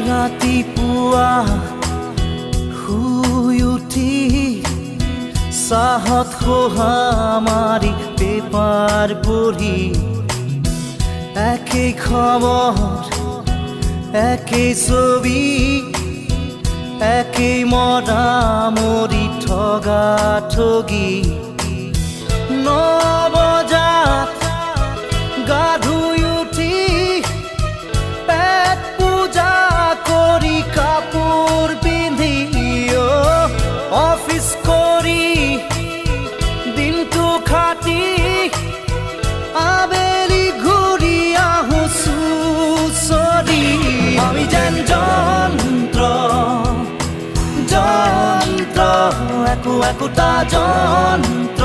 ৰাতিপুৱা শুই উঠি চাহত খোহা মাৰি পেপাৰ পঢ়ি একেই খবৰ একেই ছবি একেই মৰামৰি ঠগা ঠগি 9 বজাত গা ধুই উঠি পেট পূজা কৰি কাপোৰ পিন্ধি অফিচ কৰি দিনটো খাটি আবেলি ঘূৰি আহো চুচৰি আমি যেন যন্ত্ৰ একো একোটা যন্ত্ৰ